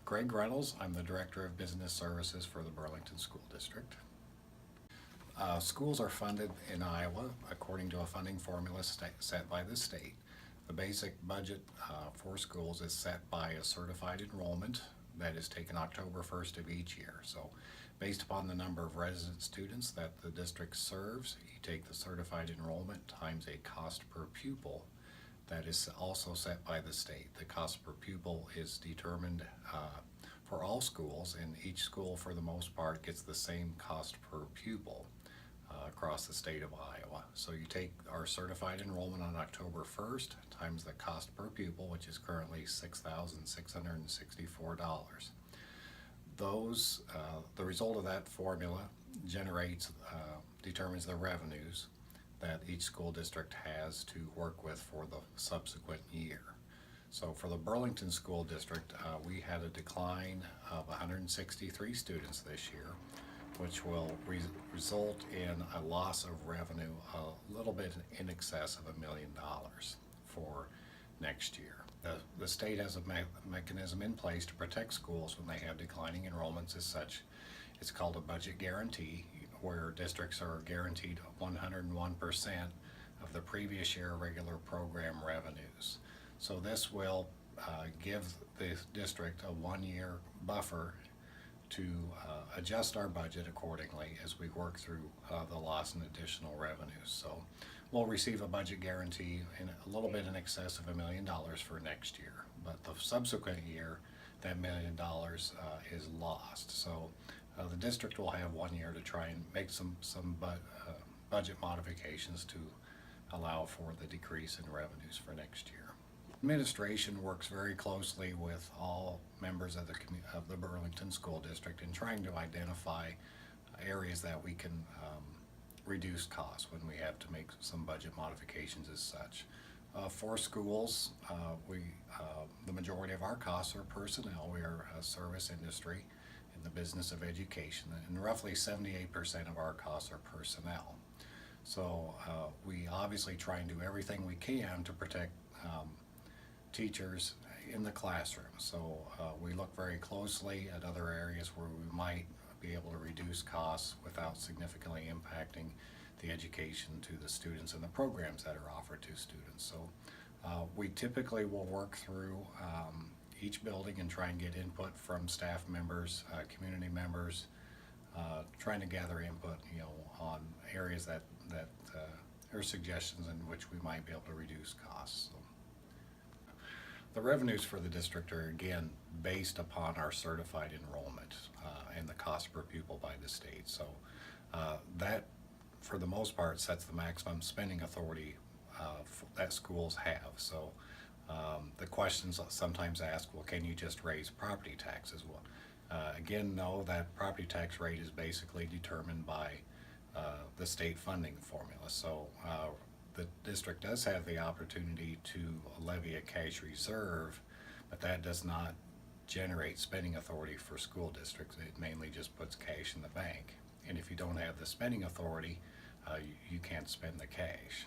Greg Reynolds, I'm the Director of Business Services for the Burlington School District. Schools are funded in Iowa according to a funding formula set by the state. The basic budget for schools is set by a certified enrollment that is taken October 1st of each year. So based upon the number of resident students that the district serves, you take the certified enrollment times a cost per pupil that is also set by the state. The cost per pupil is determined for all schools, and each school for the most part gets the same cost per pupil across the state of Iowa. So you take our certified enrollment on October 1st times the cost per pupil, which is currently $6,664. The result of that formula determines the revenues that each school district has to work with for the subsequent year. So for the Burlington School District, we had a decline of 163 students this year, which will result in a loss of revenue a little bit in excess of $1 million for next year. The state has a mechanism in place to protect schools when they have declining enrollments as such. It's called a budget guarantee, where districts are guaranteed 101% of the previous year regular program revenues. So this will give the district a 1-year buffer to adjust our budget accordingly as we work through the loss in additional revenues. So we'll receive a budget guarantee in a little bit in excess of $1 million for next year, but the subsequent year that $1 million is lost. So the district will have 1 year to try and make some budget modifications to allow for the decrease in revenues for next year. Administration works very closely with all members of the Burlington School District in trying to identify areas that we can reduce costs when we have to make some budget modifications as such. For schools, the majority of our costs are personnel. We are a service industry in the business of education, and roughly 78% of our costs are personnel. So we obviously try and do everything we can to protect teachers in the classroom. So we look very closely at other areas where we might be able to reduce costs without significantly impacting the education to the students and the programs that are offered to students. So we typically will work through each building and try and get input from staff members, community members, trying to gather input, on areas that are suggestions in which we might be able to reduce costs. So the revenues for the district are again based upon our certified enrollment and the cost per pupil by the state. So that, for the most part, sets the maximum spending authority that schools have. So the questions sometimes asked, well, can you just raise property taxes? Well, again, no, that property tax rate is basically determined by the state funding formula. So the district does have the opportunity to levy a cash reserve, but that does not generate spending authority for school districts. It mainly just puts cash in the bank. And if you don't have the spending authority, you can't spend the cash.